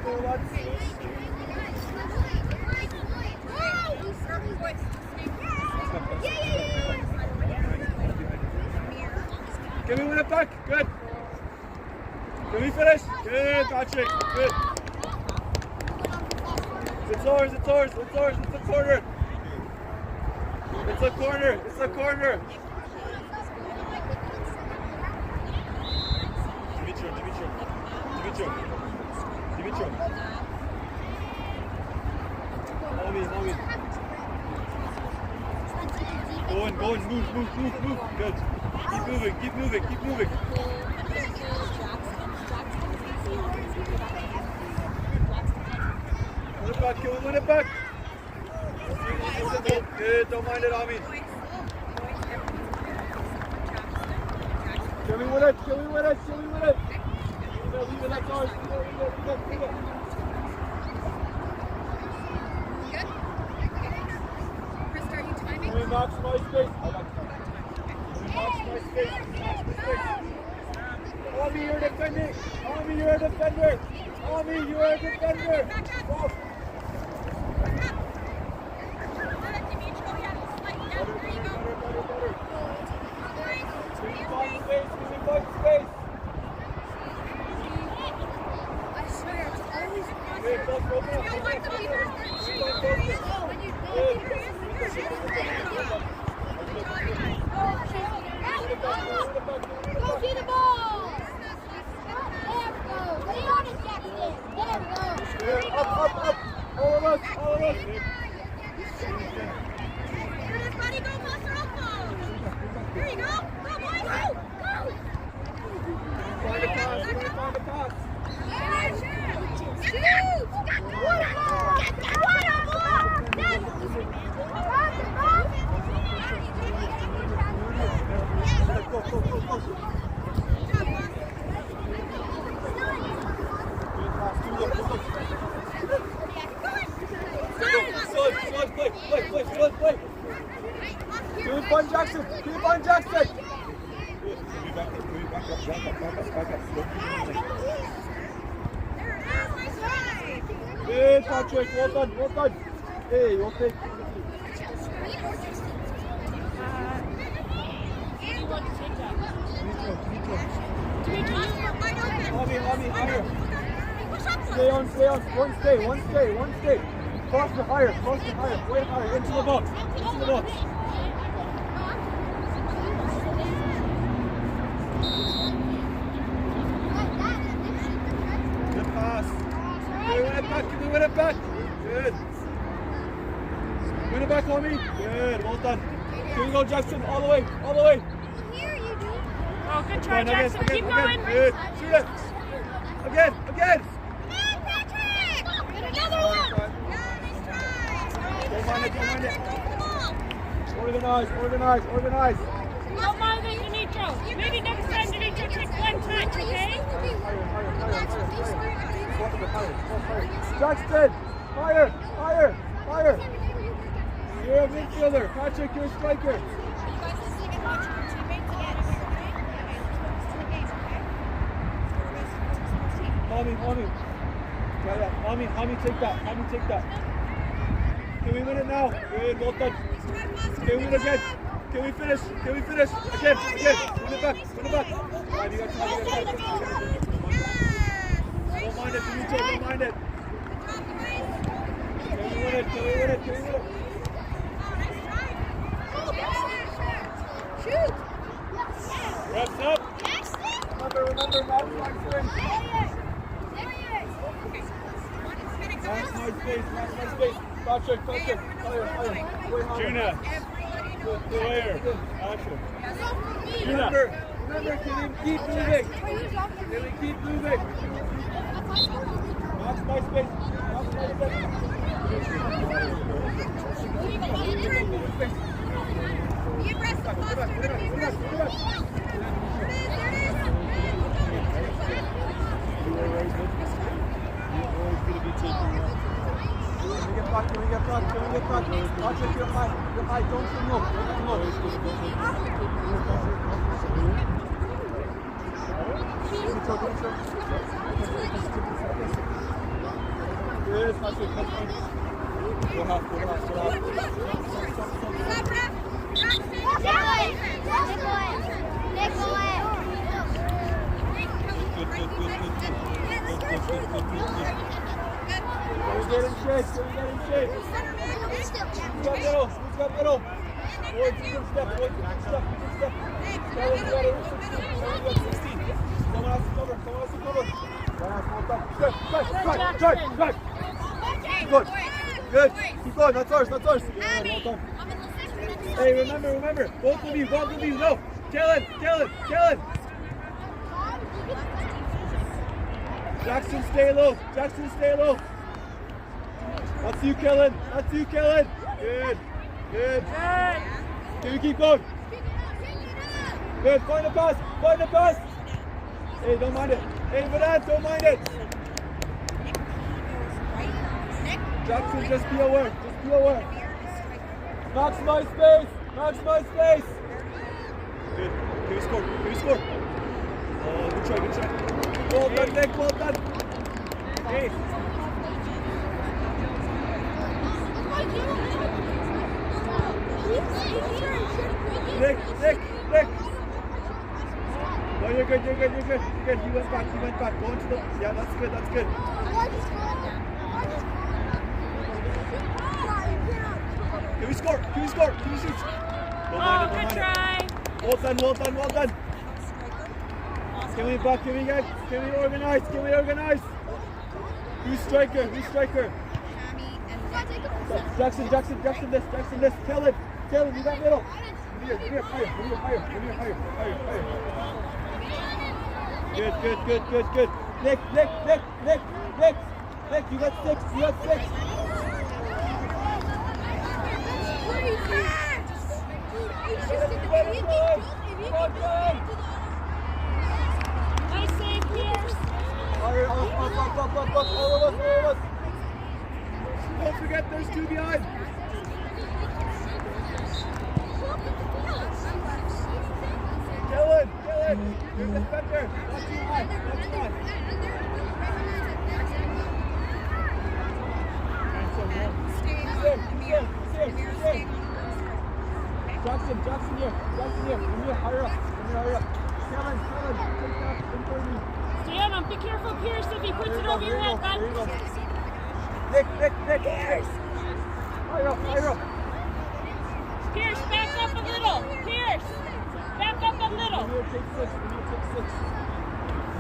Can we win it back? Good. Can we finish? Good, Patrick. Good. It's ours, it's ours, it's ours, it's a corner. It's a corner, it's a corner. Dimitro. Omi. Go on, move. Good. Keep moving. Can we win it back? Good, don't mind it, Ami. Can we win it? Leave it, that's ours. Leave it. Can we maximize space? Maximize space. Ami, you're defending. Ami, you're a defender. Go. Space. Go get the ball! There we go. Lay on it, Jackson. There we go. Up. All of us. Everybody go, Buster, There you go. Go, boys, go. Find the pass. Shoot! Go. Play. Keep on Jackson. Good, Patrick. Well done. Hey, you'll take. Ami, higher. Stay on. One stay. Cross to higher. Way higher. Into the box. Good pass. Can we win it back? Good. Win it back, Ami. Good. Well done. Here we go, Jackson. All the way. Here you do. Oh, good try, Jackson. Keep going. Good. Shoot it. Again. Come on, Patrick! Another one! Don't mind it. Organize. Don't mind it, Dimitro. Maybe next time, Dimitro, take one touch, okay? Jackson, fire. You're a midfielder. Patrick, you're a striker. Mommy, take that. Can we win it now? Good, well done. Can we win again? Can we finish? Again. Win it back. Right, you got time. Don't mind it, Dimitro, don't mind it. Can we win it? Shoot! Reps up. Remember, maximize space. Patrick. Fire. Juna. Player. Action. Remember, can we keep moving? Maximize space. Can we get back? Patrick, you're high. Don't swing low. Good, Patrick. That's fine. Go half. Good. Get in shape. Who's got middle? Boy, good step. Someone else to cover. Good. Keep going. That's ours. Yeah, well done. Hey, remember. Both of you. No. Kellen. Jackson, stay low. That's you, Kellen. Good. Can you keep going? Good. Find the pass. Hey, don't mind it. Hey, Vedant, don't mind it. Jackson, just be aware. Maximize space. Good. Can we score? Oh, good try. Well done, Nick. Hey. Nick. No, you're good. You went back. Go into the... Yeah, that's good. Can we score? Can we shoot? Don't mind it. Good try. Well done. Can we get? Can we organize? Who's striker? Jackson, this. Kellen, you got middle. Here, higher. Good. Nick, you got six. Nice save, Pierce. Higher, up, all of us. Don't forget, there's two behind. Kellen, you're the defender. Not too high. Jackson here. Higher up. Kellen, take that in front of me. Stay on him. Be careful, Pierce, if he puts it over your head, bud. Nick. Pierce. Higher up. Pierce, back up a little. Back up a little. We need to take six.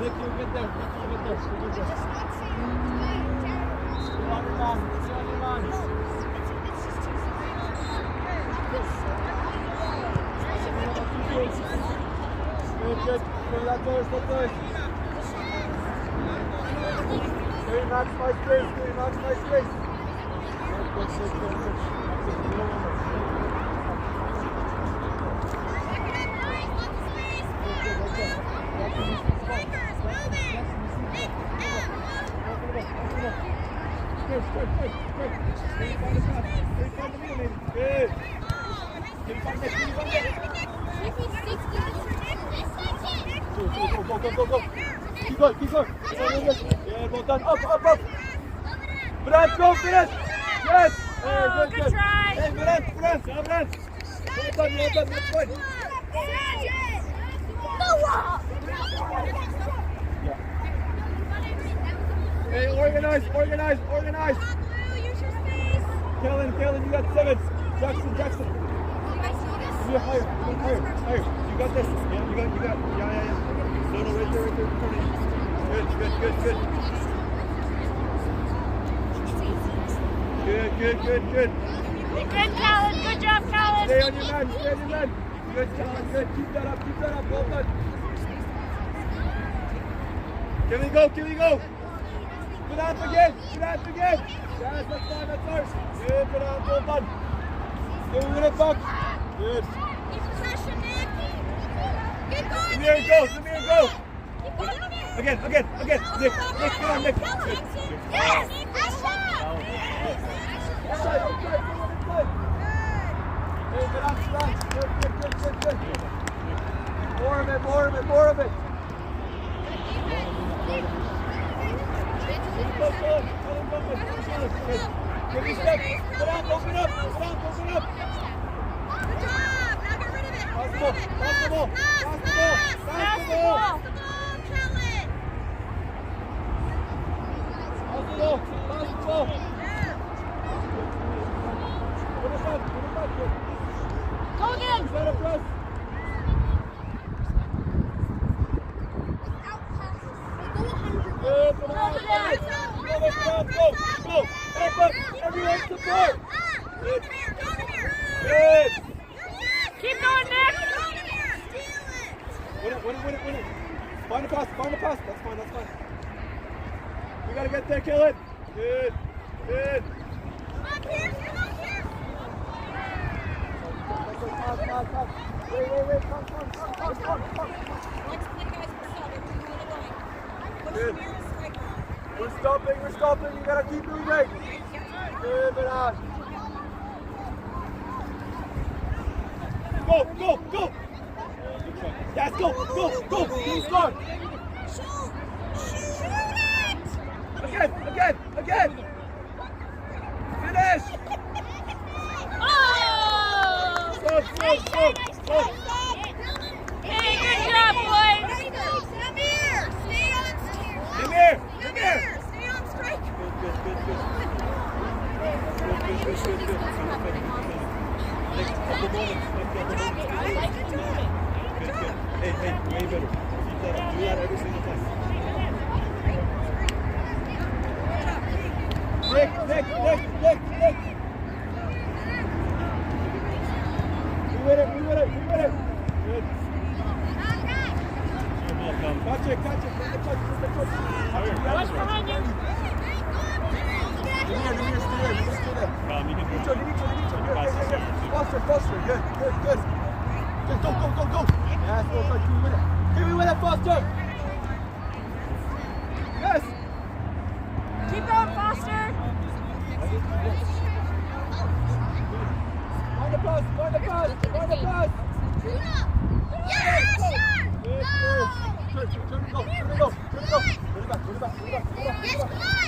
Nick, you'll get there. Stay on your man. Good. That's ours. Very much my space. Good. Go. Keep going. Yeah, well done. Up. Vedant, go finish. Yes. Good try. Hey, Vedant. Well done. That's good. Hey, organize. Kellen, you got 7. Jackson. You're higher. You got this. Yeah, you got. Yeah. No, right there. Good. Good. Good, Colin. Good job, Colin. Stay on your man. Good, Colin. Good. Keep that up. Well done. Can we go? Vedant again. Yes, that's fine. That's ours. Good, Vedant. Well done. Can we win it back? Good. Samir, go. Again. Nick, come on, Nick. Yes! Outside. Hey, Vedant. Good. More of it. Go. Give me step. Put out, open up. Put out, open up. Good job. Now get rid of it. Pass the Get ball. rid of it. Pass the ball. Pass, Pass the ball. pass. Pass the ball. ball. Pass the ball, Kellen. Pass the ball. Pass the ball. Yeah. Put it back. Put it back. Go again. Set up press. Good. Put it out. Go. Go. Back up. Everyone support. Good. Good. Keep going, Nick. Win it. Find a pass. That's fine. We gotta get there, kill it. Good. Pass. Wait. Come. Good. We're stopping. You gotta keep moving. Good, Mirage. Go. Yes, go. Please go. Shoot it! Again. Finish. Oh! Stop. Hey, good job, boys. Very good. Namir, stay on strike. Namir. Stay on strike. Good. Hey, way better. Do that every single time. Nick. We win it. Good. Catch it. What's behind you? Namir, stay there. Good. Foster. Good. Go. Yes, go. Can we win it, Foster? Yes. Keep going, Foster. Find the pass. Yes, sir. Turn and go. Put it back. Yes, come on.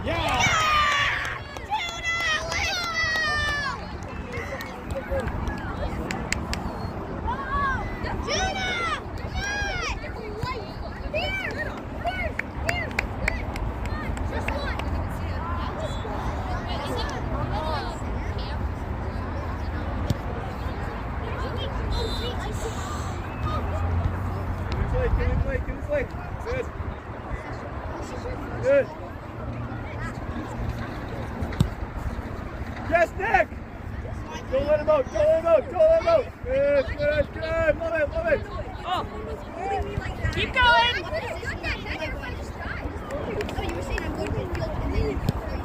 Yeah! Can we play? Good. Yes, Nick! Don't let him out. Good. Love it. Oh, keep going. You were saying I'm going to the field, and then you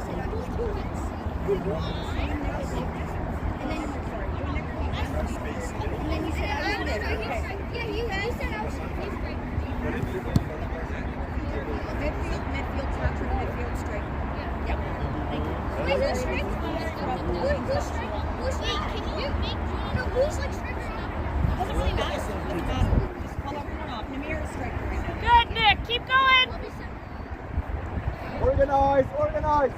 said I'm going to the field. And then you said I was there. Yeah, you said I was midfield, touch, midfield straight. Yep. Thank you. Wait, who's straight? Who's straight? Can you make who's like straight? It doesn't really matter. Just call everyone off. Namir is straight right now. Good, Nick. Keep going. Organize.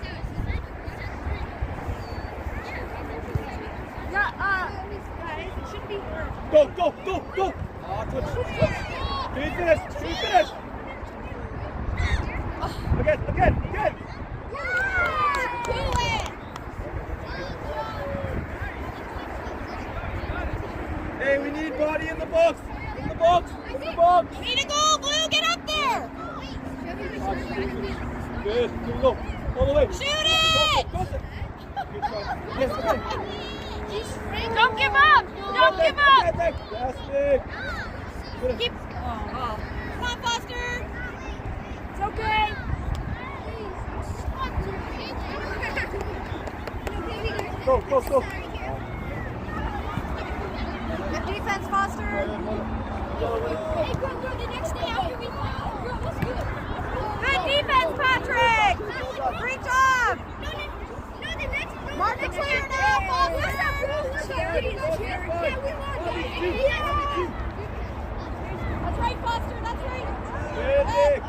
Guys, it should be her. Go. Touch. Can you finish? Again. Hey, we need body in the box. In the box. You need a goal, Blue. Get up there. Good. Here we go. All the way. Shoot it. Good try. Yes, okay. Don't give up. Yes, Nick. Keep. Oh. Come on, Foster. It's okay. Go. Good defense, Foster. Hey, go the next day after we Good defense, Patrick. Great job. No, the next Mark it clear now, Bob. What's that rule? That's right, Foster. That's right. Good, Nick.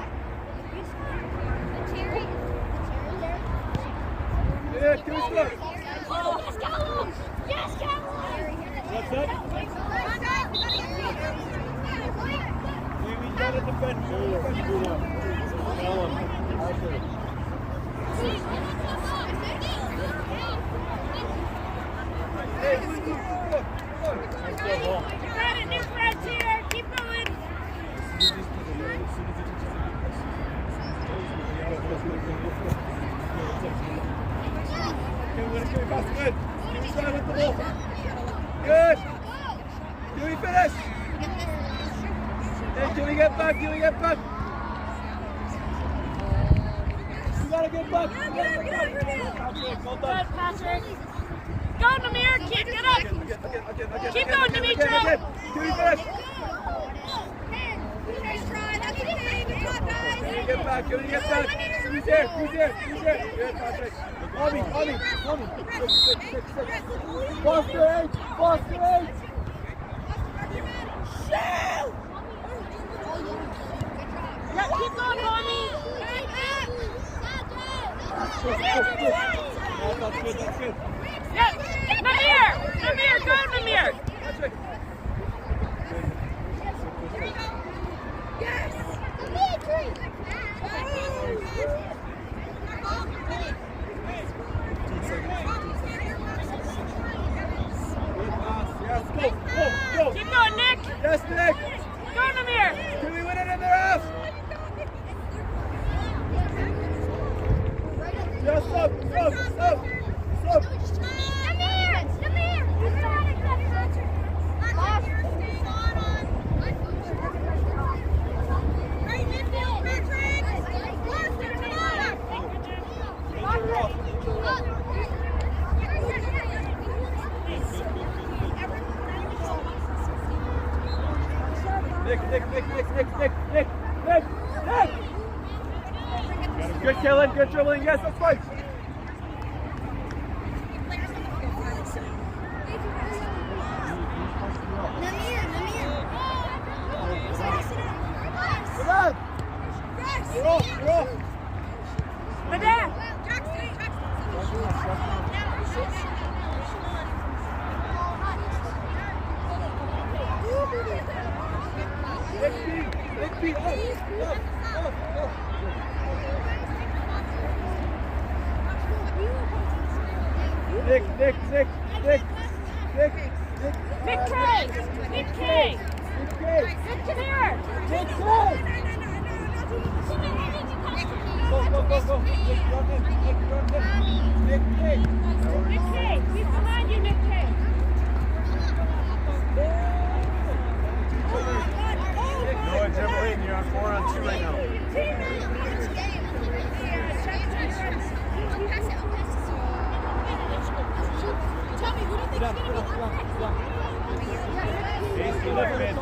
Yeah, can we score? Oh, yes, Callum! Yes, Callum! What's up? We gotta defend. Callum. Hey, good. You got it, new friends here. Keep going. Can we pass it good? Can we start with the ball? Good. Can we finish? Hey, can we get back? Can we get back? We gotta get back. Patrick, well done. Good, Patrick. Go, Namir. Keep it up. Again. Keep going, Dimitro. Can we finish? Nice try. That's the thing. Good job, guys. Can we get back? Can we get back? Who's there? Who's there? Who's there? Good, Patrick. Mommy. Foster 8. Foster 8. Shoot! Yeah, keep going, homie. That's good. Yeah, Namir. Go, Namir. Patrick. Yes! Dimitri! Good pass. Yes, go. Keep going, Nick. Yes, Nick. Go, Namir. Can we win it in their half? Yes, stop. Nick. Good killing, good dribbling. Yes, that's fine. Come on. You're off. Madame. Big beat. Up. Nick. Nick K. Nick K. Nick, come here. Nick K. Go. Nick K. Nick K. He's behind you, Nick K. Noah dribbling. You're on 4-on-2 right now. Tell me, who do you think is going to be Casey, look mid.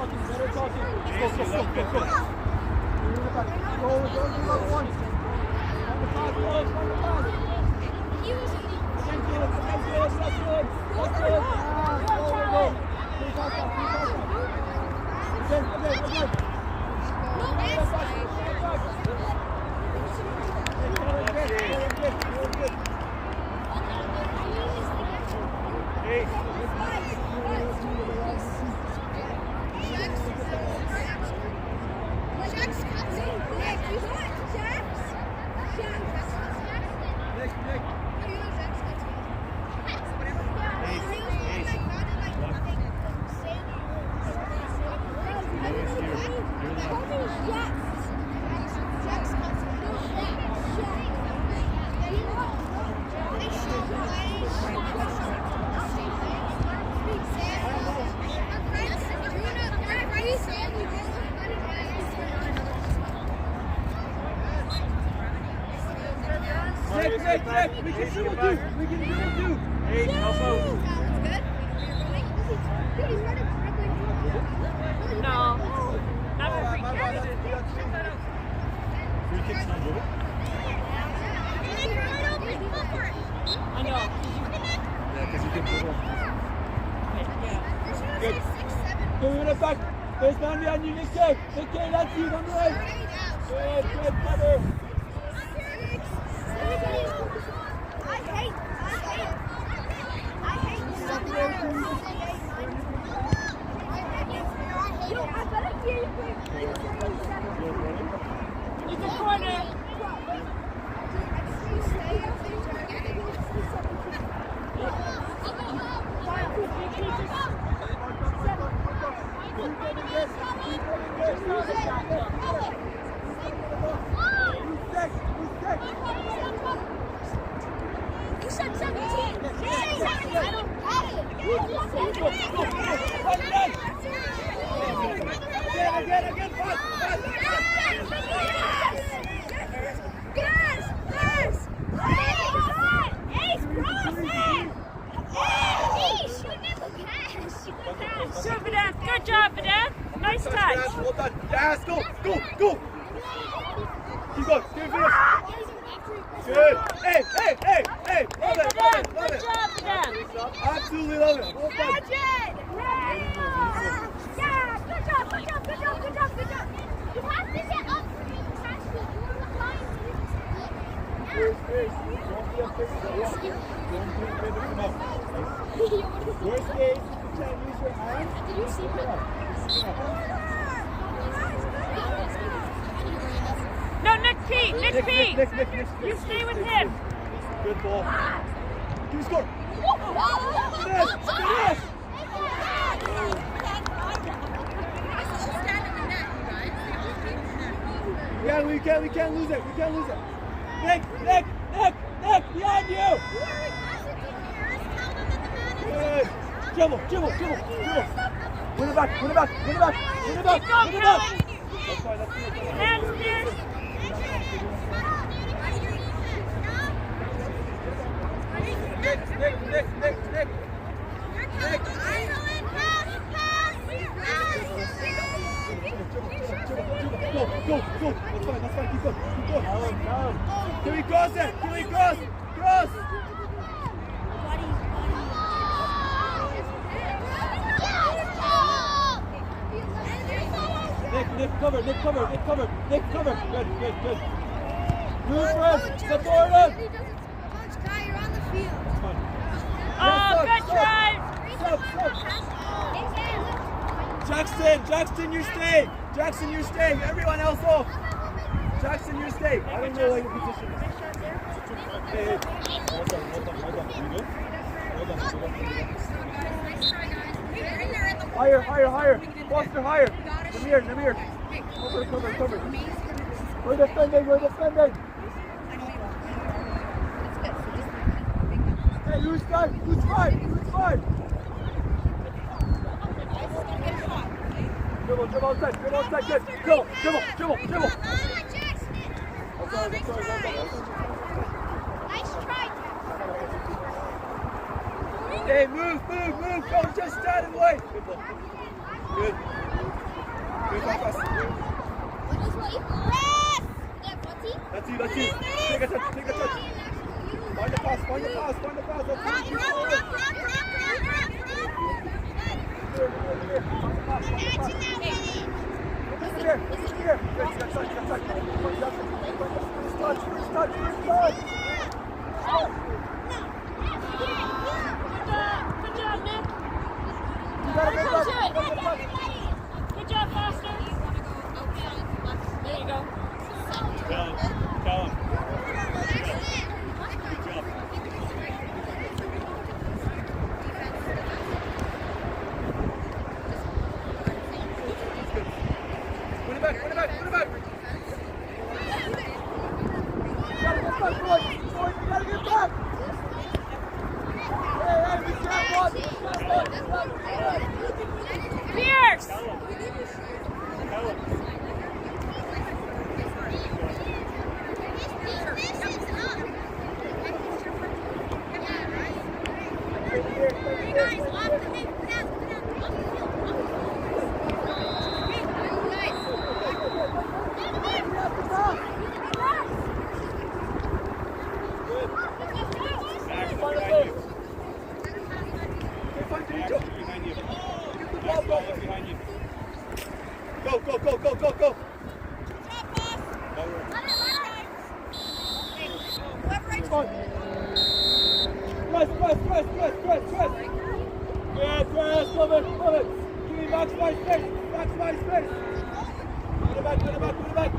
Casey, look mid. Nick, we can do it. Hey, help out. No. Not for free kick. Free kick's not good. I know. Good. Okay, win it back. There's man behind you, Nick K. Nick K, that's you, on the right. Good, good, cover. It's a corner. You said 17. I don't have it. Again, Yes! Ace, cross it! Ace, you never pass. Good, Vanessa. Good job, Vanessa. Nice touch. Well done. Yes, go. Keep going. Keep finish. Good. Hey. Love it. Good job, Vanessa. Absolutely love it. Well done. Yeah, good job. You have to get up for me. Don't be afraid. Don't come out. Worst case, you can't use your hands. Did you see No, Nick P. Nick. You stay with him. Good ball. Give me score. Finish. Yeah, we can't lose it. Nick, behind you. Good. Dribble. Win it back. Keep going, Kelly. That's fine. Hands, Pierce. Nick. Go. That's fine. Keep going. Can we cross it? Cross. Nick, cover. Good. Move for us. Support us. Coach Guy, you're on the field. It's fine. Oh, good drive. Jackson, you stay. Everyone else off. Jackson, you stay. I don't know what your position is. Hey. Well done. You good? Higher. Foster, higher. Namir. Cover. We're defending. Hey, who's five? Dribble outside, good. Dribble. Nice try. Hey, move. Don't just stand in the way. Good. Good pass. That's you. Take a touch. Find the pass. That's Good job, Nick. Good job, Foster. There you go. Tell him. Put it back. You gotta get back. Go, go, go, go, go, go. Come on. Press. Yeah, press, love it. Give me maximize space. Put it back.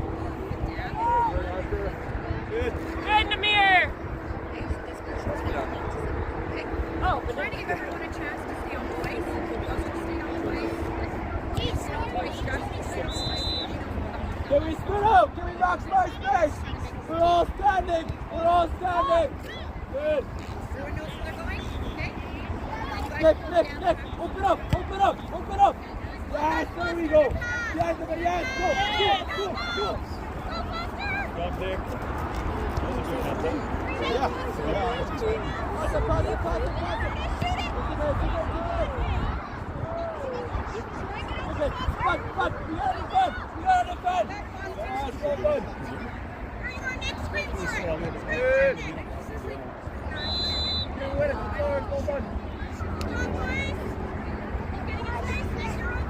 Good. Good in the mirror. Oh, but Trying to give everyone a chance to stay on place. Can we split out? Can we maximize space? We're all standing. Good. Everyone knows where they're going? Okay. Nick. Open up. Yes, there we go. Yes, go. Jump, Nick. Yeah. Pass it. Okay, but we gotta defend. Yes, well done. Bring our next screen for it. Good. You win it. Well done.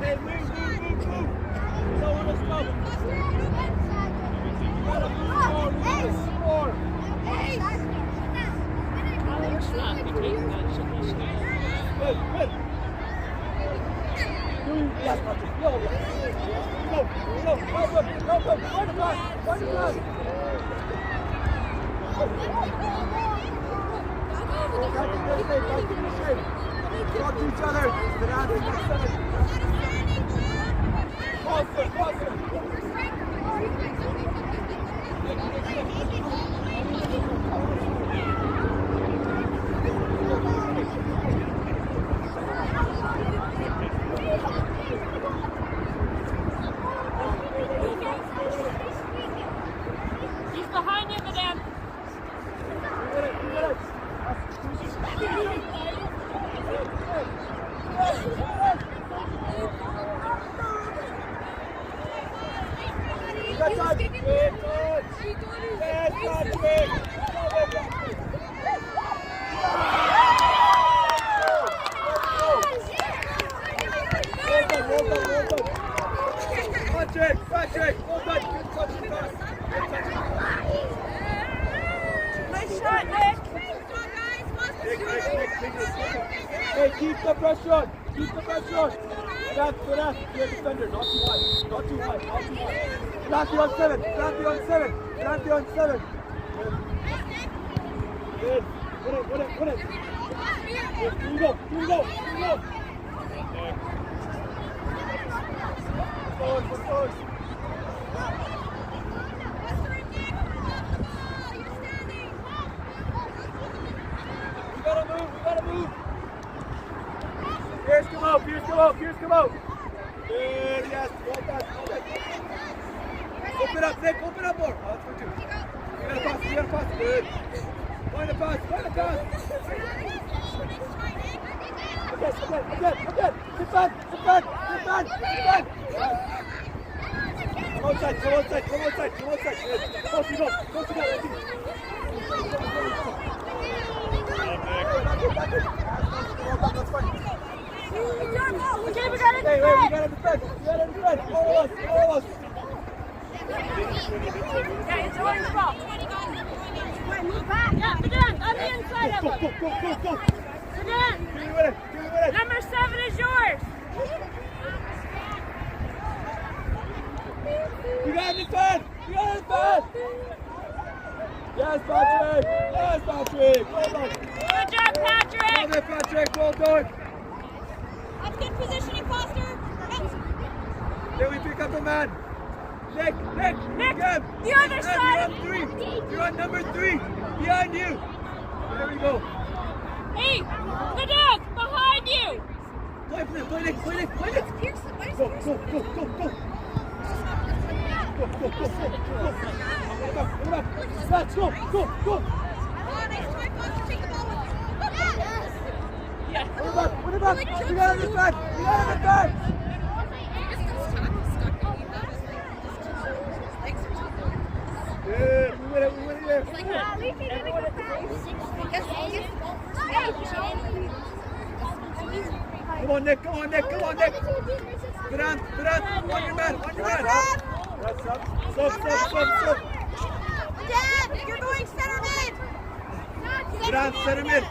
Hey, move. Don't want to stop. You gotta move more. Good. Yes, Patrick. Go. Find the pass. Talk to each other. Pause it. he's behind you, madam. Patrick, well done. Good touch and pass. Nice shot, Nick. Hey, keep the pressure on. That's for that. You're a defender, not too high. Planty on seven. Good. Put it. Good. Here we go. Forward. We gotta move. Pierce, come out. Good, yes. Well done. Open up, Nick. Open up more. Oh, that's for two. You gotta pass. Good. Find a pass. Again. Sit back. Come outside. Good. Close you go. That's fine. Okay, we gotta defend. We gotta defend. All of us. Yeah, it's orange ball. Move back. Yeah, Sedan, on the inside of him. Go. Sedan, Give me with it. number 7 is yours. We gotta defend. Yes, Patrick. Well done. Good job, Patrick. Well done. That's good positioning, Foster. Then we pick up the man. Nick, again. The other side. You're on number 3. Behind you. There we go. Hey, Sedan, behind you. Play Nick. Pearson, what is Go. Pearson? Let's go. Oh, nice try, Foster. Take the ball with you. Yeah. Put it back. We gotta defend. Good. We win it here. Come on, Nick. Grant, on your man. Stop. Dad, you're going center mid. Grant, center mid.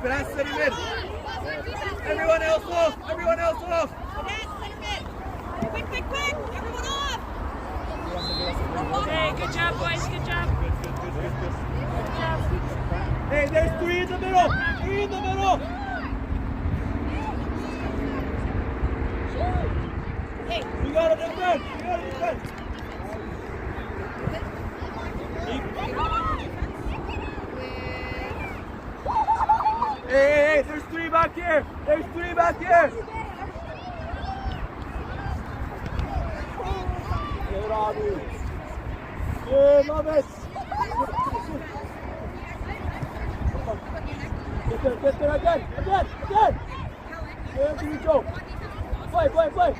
Everyone else off. Dad, center mid. Quick. Everyone off. Hey, good job, boys. Good job. Good. Hey, there's 3 in the middle. Hey. We gotta defend. Hey, there's 3 back here. Good, Abby. Good, love it. Get there again. There you go. Play. Come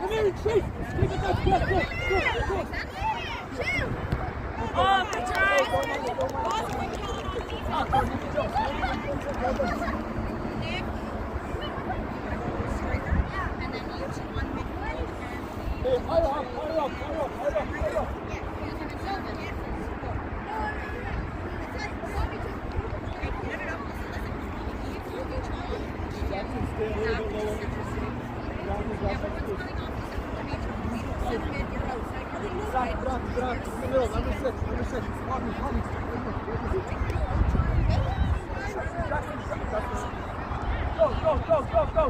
here and chase. Take a touch. Go. Oh, good try. Hey, hurry up. Jackson, stay a little bit lower. Grant, in the middle, number 6. Tommy. Jackson. Go.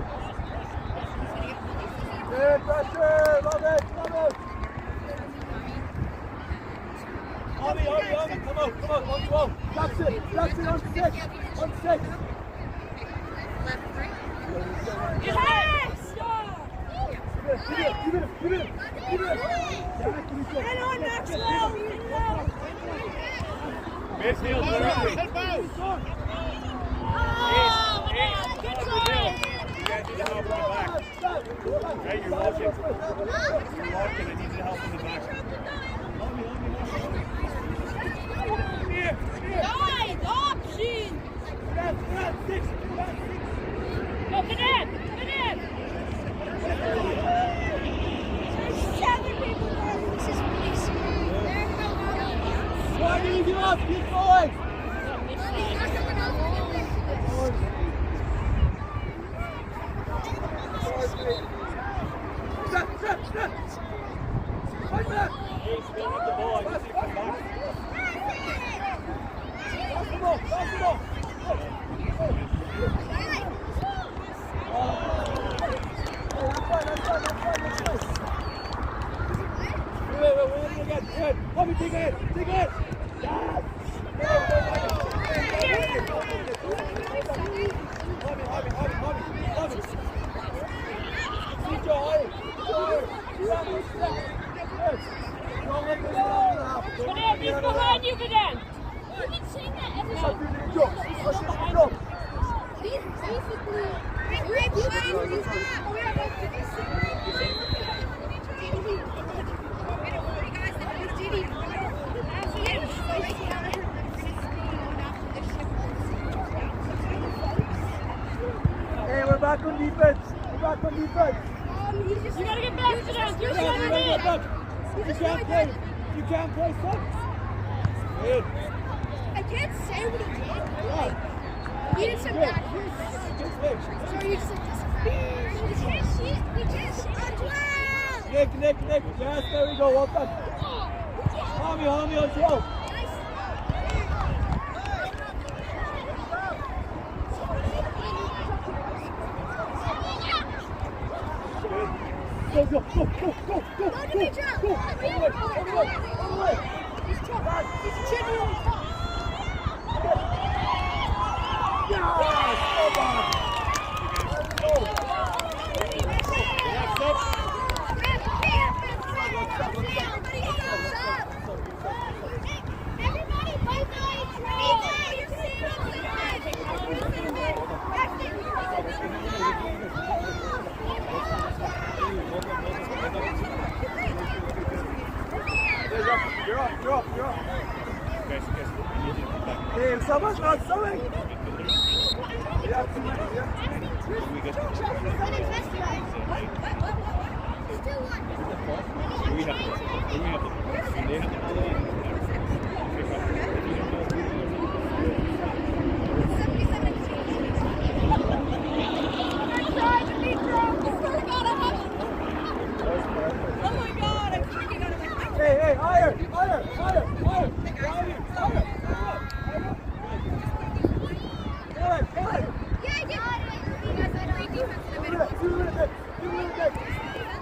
Good pressure, love it. Tommy, come on, on 12. Jackson on 6. Yes! Give it. Head on, Maxwell! Midfield, Good try! You guys need help in the back. Right, you're walking. I need you to help in the back. Here. Guys, option! Grant, 6. Go, Cadet! There's 7 people there. This is really scary. Why do you give up? Keep going. Step. Fight back. He's still with the ball. I just need to come back. Pass the ball. Good. Tommy, take it. Yes. Tommy. Good job. Cadet, he's behind you, Cadet! You've been saying that every Go. Hey, we're back on defense. You gotta get back to them! You're You can't play, son. Good. I can't say what he did. He did some bad things. So you just we can't see Nick. Yes, there we go. Well done. Tommy on 12. Go. You're up. Guys, I need you to come back. Hey, if someone's not sewing. Yeah, too many. We get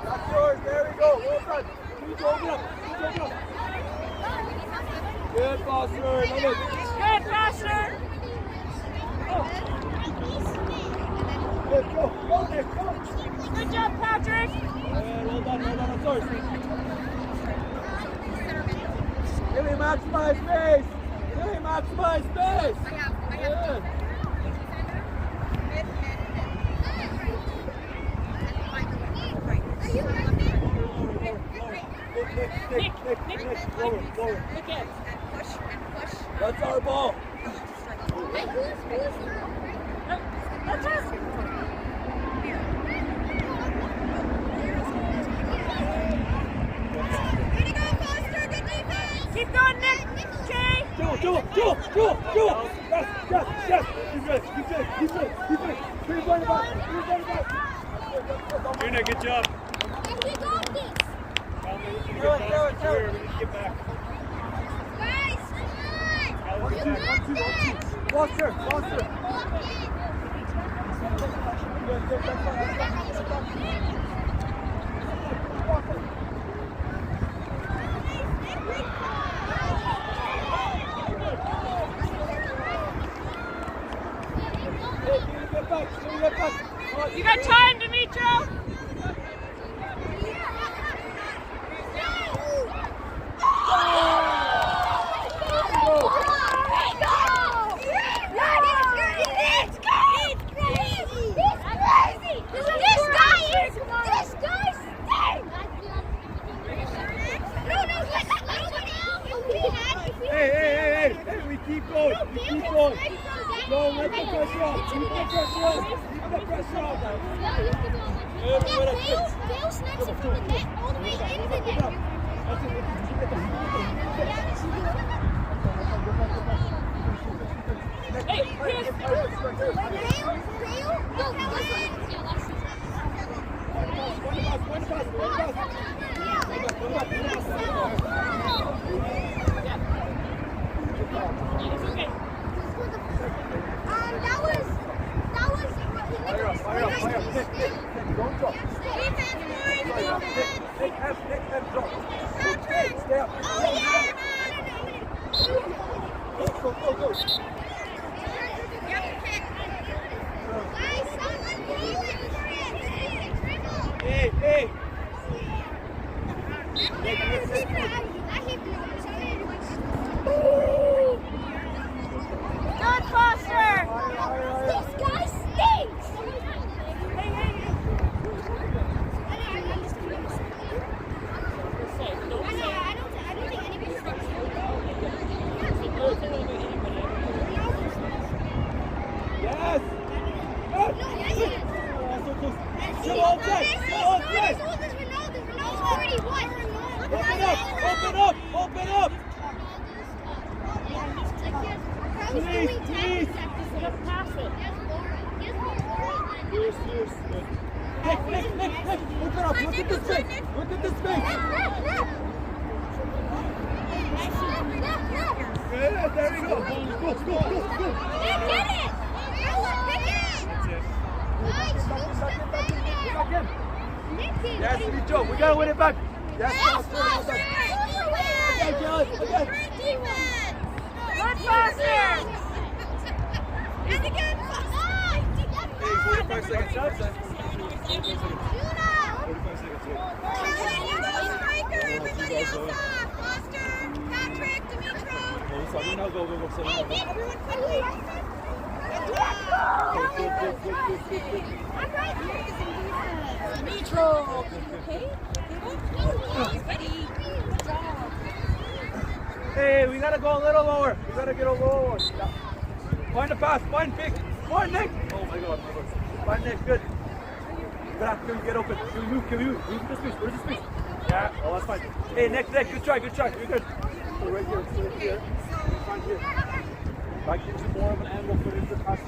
That's yours. There we go. Well done. Keep open up. Keep open up. Good, Foster. Love it. Good, Foster. Good, go. Go, Nick. Go. Good job, Patrick. Yeah, well done. That's yours. Give me maximize space. Give me maximize space. Good. Nick, lower. Look at. That's our ball. That's us. Keep going, Nick. Jay. Jewel. Yes. Keep it. Keep going back. Here, Nick, good job. Do it. Get back. Guys, Foster. Get back. You got time, Dimitro. Hey, we keep going. Don't let the pressure off. Keep the pressure off. Dale snacks it from the net all the way into the net. Hey, Chris. Don't drop. Stay up. Go. Hey. Good, Foster. This guy stinks. Yes. Open up. Please. Just pass it. Nick. Open up. Look at this space. Yeah, there we go. Go. Get it! Yes, Joe. We gotta win it back. Yes, Foster! Again. Good, Foster. And again, 45 seconds out, son. 45 seconds. Everybody else off! Foster, Patrick, Dimitro. Go. Everyone quickly. Dimitro. Okay? Hey, we gotta go a little lower. We gotta get a lower. Find the pass. Find Nick. Oh my God. Find Nick. Good. Can we get open? Can we move? Move the space. Where's the space? Yeah. Oh, that's fine. Hey, Nick. Good try. You're good. So right here. Find here. That gives you more of an angle for the pass.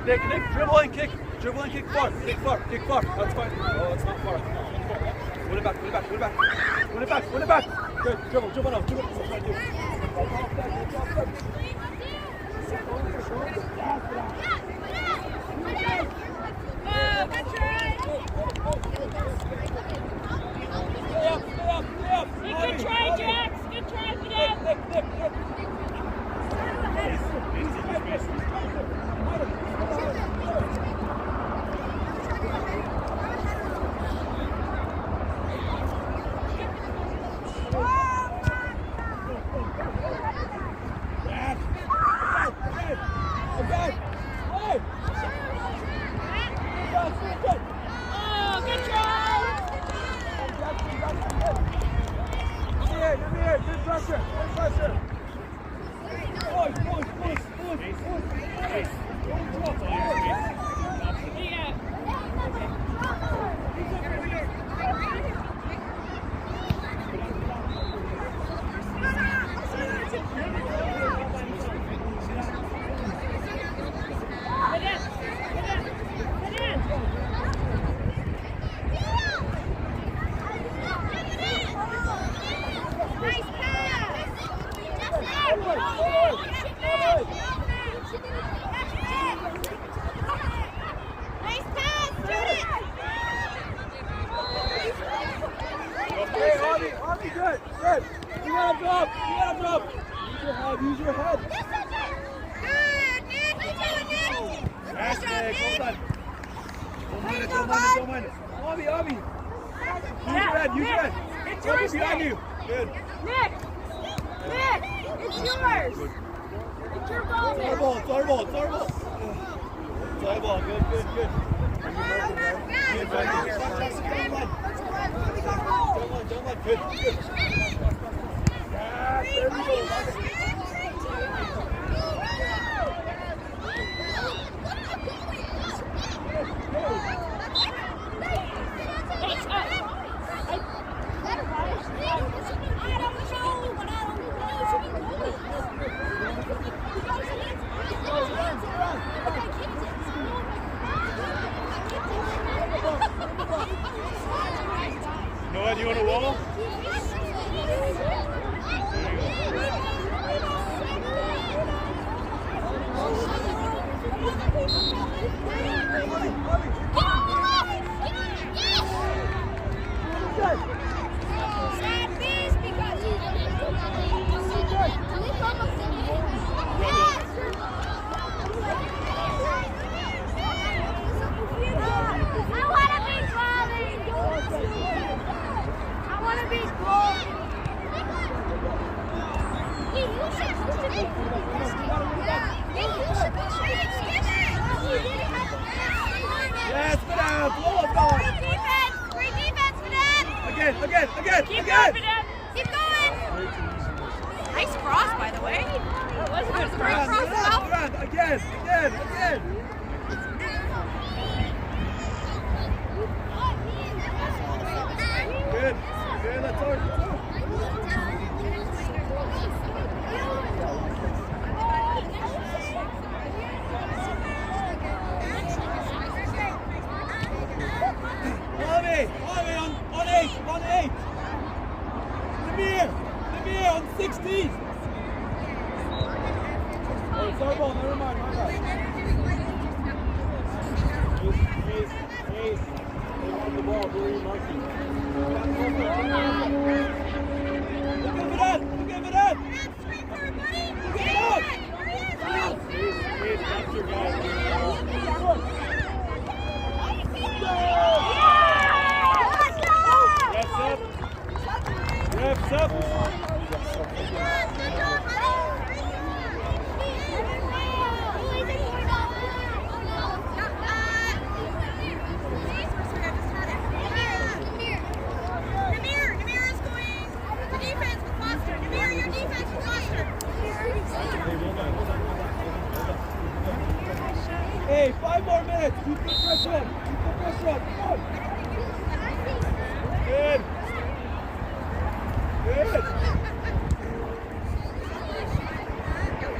Nick, dribble and kick far. Kick far. That's fine. Oh, it's not far. Win it back. Win it back. Good. Dribble now. Right here. Good. You gotta drop. Use your head. Good, Nick. Good job, Nick. Yes, Good job, Nick. Nick. Well done. Don't mind it. Abby. Use your head. It's yours, behind Nick. you. Good. Nick, it's yours. It's your ball, Nick. It's our ball. Good. Don't let. Good. Yes, there we go. Noah, do you want a wall? Yes, Madame! Blow up, Noah! Great defense, Madame! Again! Keep confident. Keep going! Nice cross, by the way. That was a good Great cross. cross, Ralph. Again! Good, that's all. On eight. Namir on 16. Oh, it's our ball, never mind, my bad. Ace. They want the ball, very lucky. Look at that! Ace, that's your guy. Reps up. Hey, 5 more minutes. Keep the pressure on. Come on. Good.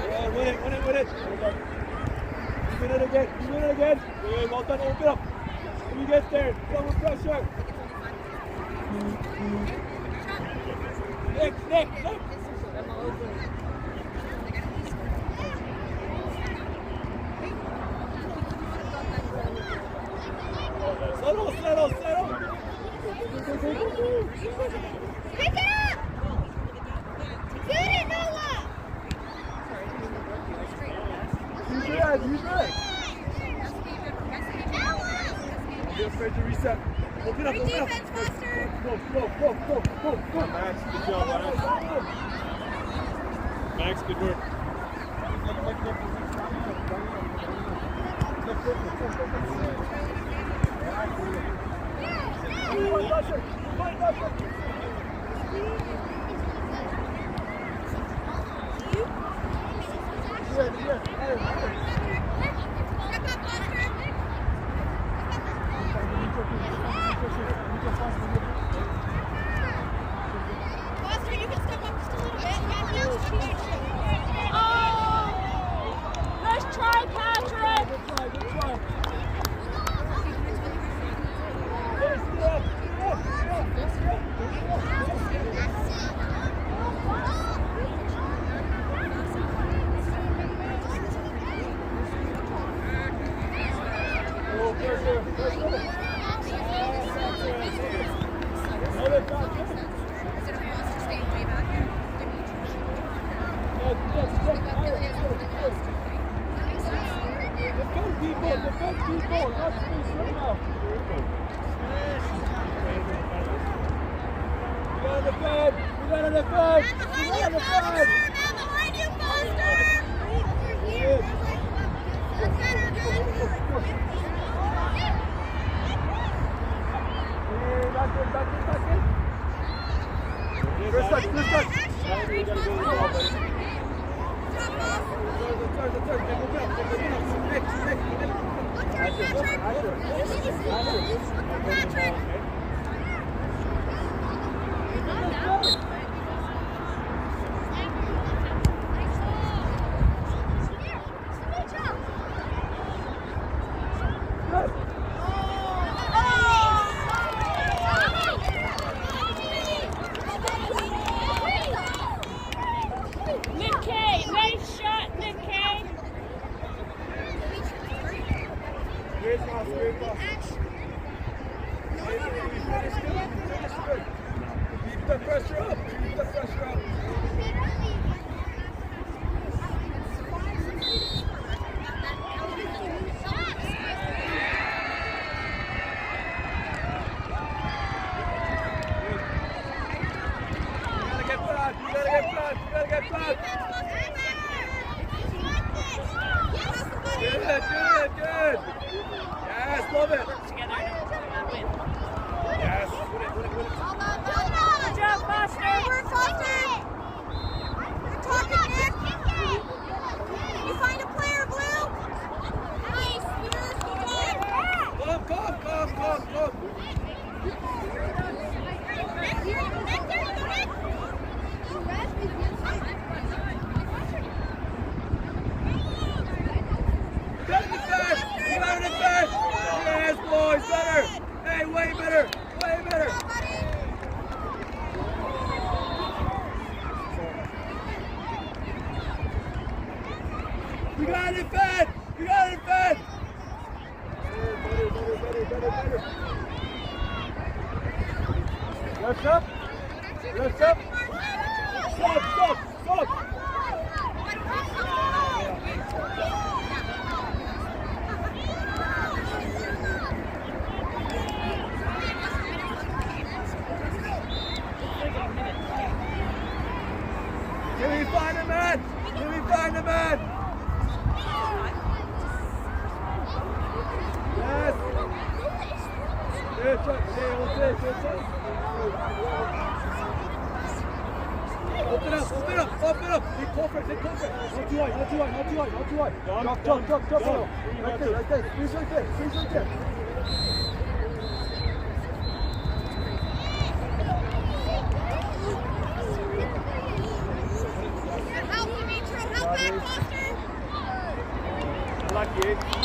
Yeah, win it. Win it again. Good, well done. Open up. When you get there, come with pressure. Nick. Settle. Pick it up! Get it, Noah! Use your head. Don't be afraid to reset. Open up. Defense, Foster! Go. Max, good job, Max, good work. Yeah. Lucky.